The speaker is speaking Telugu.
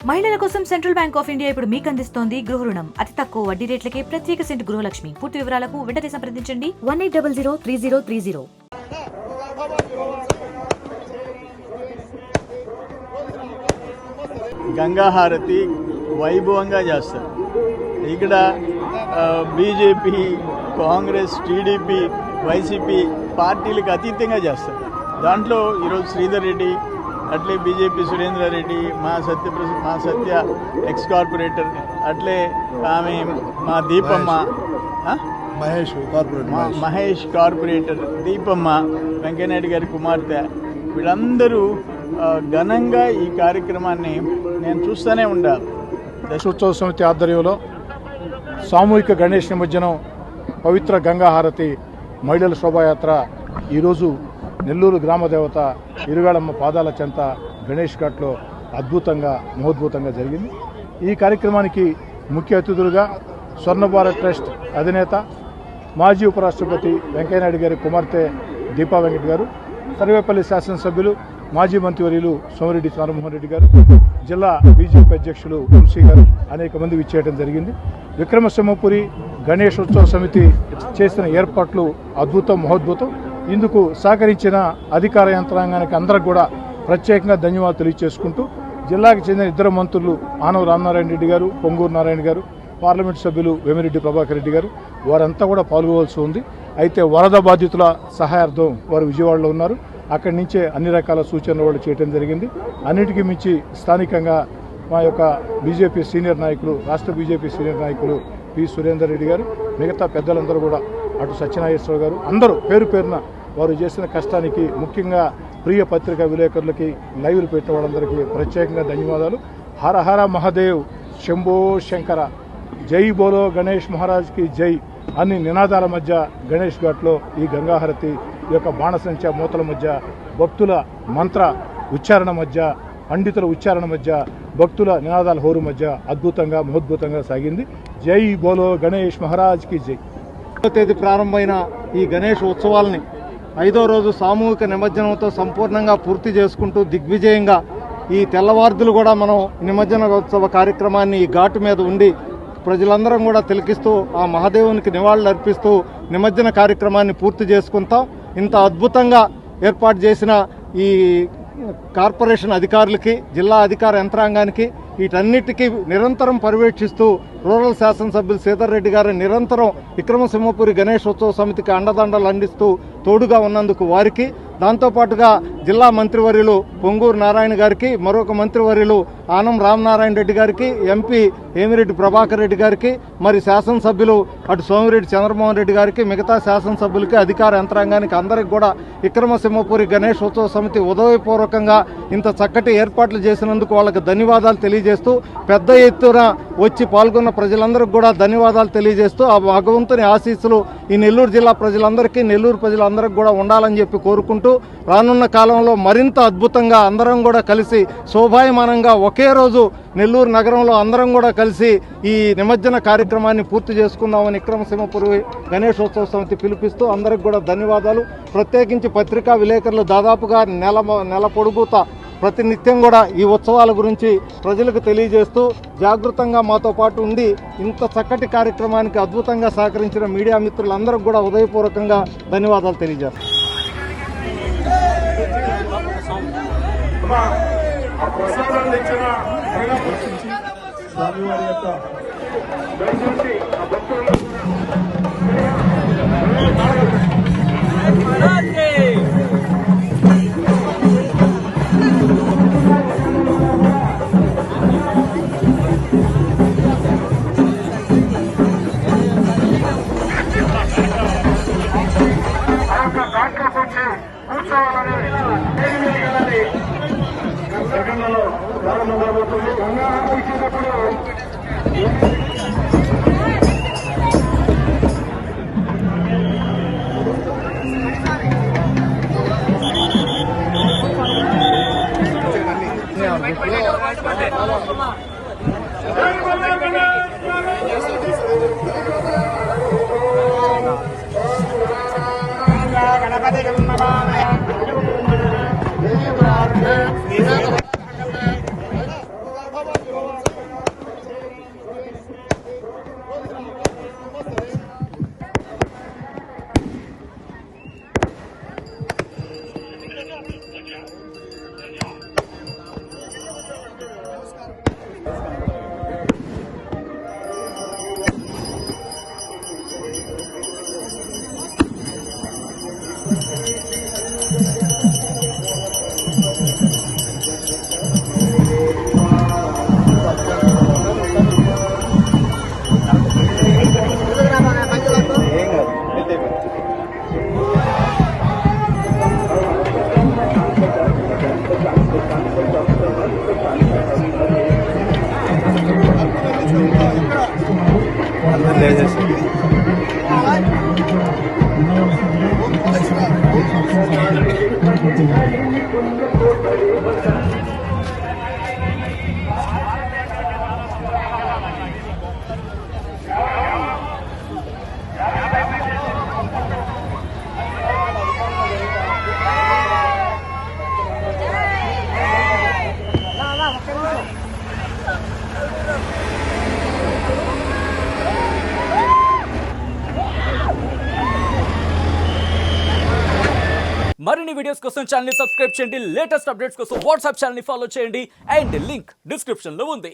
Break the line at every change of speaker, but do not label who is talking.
మహిళల కోసం సెంట్రల్ బ్యాంక్ ఆఫ్ ఇండియా ఇప్పుడు మీకు అందిస్తోంది గృహ రుణం. అతి తక్కువ వడ్డీ రేట్లకే ప్రత్యేక సెంటు గృహలక్ష్మి. పూర్తి వివరాలకు వెంటనే సంప్రదించండి 18003030.
గంగాహారతి వైభవంగా చేస్తారు. ఇక్కడ బీజేపీ, కాంగ్రెస్, టీడీపీ, వైసీపీ పార్టీలకు అతీతంగా చేస్తారు. దాంట్లో ఈరోజు శ్రీధర్ రెడ్డి, అట్లే బీజేపీ సురేందర్ రెడ్డి, మా సత్య ఎక్స్ కార్పొరేటర్, అట్లే ఆమె మా దీపమ్మ, మహేష్ కార్పొరేటర్ దీపమ్మ, వెంకయ్యనాయుడు గారి కుమార్తె, వీళ్ళందరూ ఘనంగా ఈ కార్యక్రమాన్ని నేను చూస్తూనే ఉండాలి.
దశోత్సవ సమితి ఆధ్వర్యంలో సామూహిక గణేష్ నిమజ్జనం, పవిత్ర గంగాహారతి, మహిళల శోభాయాత్ర ఈరోజు నెల్లూరు గ్రామదేవత ఇరుగాళమ్మ పాదాల చెంత గణేష్ ఘాట్లో అద్భుతంగా మహోద్భుతంగా జరిగింది. ఈ కార్యక్రమానికి ముఖ్య అతిథులుగా స్వర్ణ భారత్ ట్రస్ట్ అధినేత, మాజీ ఉపరాష్ట్రపతి వెంకయ్యనాయుడు గారి కుమార్తె దీపా వెంకట్ గారు, సర్వేపల్లి శాసనసభ్యులు మాజీ మంత్రివర్యులు సోమిరెడ్డి చంద్రమోహన్ రెడ్డి గారు, జిల్లా బీజేపీ అధ్యక్షులు వంశీ గారు అనేక మంది విచ్చేయడం జరిగింది. విక్రమసింహపురి గణేష్ ఉత్సవ సమితి చేసిన ఏర్పాట్లు అద్భుతం, మహోద్భుతం. ఇందుకు సహకరించిన అధికార యంత్రాంగానికి అందరికి కూడా ప్రత్యేకంగా ధన్యవాదాలు తెలియజేసుకుంటూ, జిల్లాకు చెందిన ఇద్దరు మంత్రులు ఆనవ రామనారాయణ రెడ్డి గారు, పొంగూరు నారాయణ గారు, పార్లమెంటు సభ్యులు వేమిరెడ్డి ప్రభాకర్ రెడ్డి గారు, వారంతా కూడా పాల్గొవలసి ఉంది. అయితే వరద బాధితుల సహాయార్థం వారు విజయవాడలో ఉన్నారు. అక్కడి నుంచే అన్ని రకాల సూచనలు వాళ్ళు చేయడం జరిగింది. అన్నిటికీ మించి స్థానికంగా మా యొక్క బీజేపీ సీనియర్ నాయకులు, రాష్ట్ర బీజేపీ సీనియర్ నాయకులు పి సురేందర్ రెడ్డి గారు, మిగతా పెద్దలందరూ కూడా, అటు సత్యనాగేశ్వరరావు గారు, అందరూ పేరు పేరున వారు చేసిన కష్టానికి, ముఖ్యంగా ప్రియ పత్రికా విలేకరులకి, లైవ్లు పెట్టిన వాళ్ళందరికీ ప్రత్యేకంగా ధన్యవాదాలు. హర హర మహాదేవ్, శంభో శంకర, జై బోలో గణేష్ మహారాజ్కి జై అన్ని నినాదాల మధ్య గణేష్ ఘాట్లో ఈ గంగాహారతి యొక్క బాణసంచ మూతల మధ్య, భక్తుల మంత్ర ఉచ్చారణ మధ్య, పండితుల ఉచ్చారణ మధ్య, భక్తుల నినాదాల హోరు మధ్య అద్భుతంగా మహోద్భుతంగా సాగింది. జై బోలో గణేష్ మహారాజ్కి జై.
తేదీ ప్రారంభమైన ఈ గణేష్ ఉత్సవాలని 5వ రోజు సామూహిక నిమజ్జనంతో సంపూర్ణంగా పూర్తి చేసుకుంటూ దిగ్విజయంగా ఈ తెల్లవార్దులు కూడా మనం నిమజ్జనోత్సవ కార్యక్రమాన్ని ఈ ఘాటు మీద ఉండి ప్రజలందరం కూడా తిలకిస్తూ ఆ మహాదేవునికి నివాళులు అర్పిస్తూ నిమజ్జన కార్యక్రమాన్ని పూర్తి చేసుకుంటాం. ఇంత అద్భుతంగా ఏర్పాటు చేసిన ఈ కార్పొరేషన్ అధికారులకి, జిల్లా అధికార యంత్రాంగానికి, వీటన్నిటికీ నిరంతరం పర్యవేక్షిస్తూ రూరల్ శాసనసభ్యులు శ్రీధర్ రెడ్డి గారు నిరంతరం విక్రమసింహపురి గణేష్ ఉత్సవ సమితికి అండదండలు అందిస్తూ తోడుగా ఉన్నందుకు వారికి, దాంతోపాటుగా జిల్లా మంత్రివర్యులు పొంగూరు నారాయణ గారికి, మరొక మంత్రివర్యులు ఆనం రామనారాయణ రెడ్డి గారికి, ఎంపీ వేమిరెడ్డి ప్రభాకర్ రెడ్డి గారికి, మరి శాసనసభ్యులు అటు సోమిరెడ్డి చంద్రమోహన్ రెడ్డి గారికి, మిగతా శాసనసభ్యులకి, అధికార యంత్రాంగానికి అందరికి కూడా విక్రమసింహపురి గణేష్ ఉత్సవ సమితి ఉదయపూర్వకంగా ఇంత చక్కటి ఏర్పాట్లు చేసినందుకు వాళ్ళకి ధన్యవాదాలు తెలియజేస్తూ, పెద్ద ఎత్తున వచ్చి పాల్గొన్న ప్రజలందరికీ కూడా ధన్యవాదాలు తెలియజేస్తూ, ఆ భగవంతుని ఆశీస్సులు ఈ నెల్లూరు జిల్లా ప్రజలందరికీ, నెల్లూరు ప్రజలందరికీ కూడా ఉండాలని చెప్పి కోరుకుంటూ, రానున్న కాలంలో మరింత అద్భుతంగా అందరం కూడా కలిసి శోభాయమానంగా ఒకే రోజు నెల్లూరు నగరంలో అందరం కూడా కలిసి ఈ నిమజ్జన కార్యక్రమాన్ని పూర్తి చేసుకుందామని విక్రమసింహపురి గణేశోత్సవ సమితి పిలుపిస్తూ అందరికి కూడా ధన్యవాదాలు. ప్రత్యేకించి పత్రికా విలేకరులు దాదాపుగా నెల పొడుగుతా ప్రతినిత్యం కూడా ఈ ఉత్సవాల గురించి ప్రజలకు తెలియజేస్తూ జాగృతంగా మాతో పాటు ఉండి ఇంత చక్కటి కార్యక్రమానికి అద్భుతంగా సహకరించిన మీడియా మిత్రులందరికీ కూడా ఉదయపూర్వకంగా ధన్యవాదాలు తెలియజేస్తాం.
స్వామివారి యొక్క గణపతి
మరిన్ని వీడియోస్ కోసం ఛానల్ ని సబ్స్క్రైబ్ చేయండి, లేటెస్ట్ అప్డేట్స్ కోసం వాట్సాప్ ఛానల్ ని ఫాలో చేయండి అండ్ లింక్ డిస్క్రిప్షన్ లో ఉంది.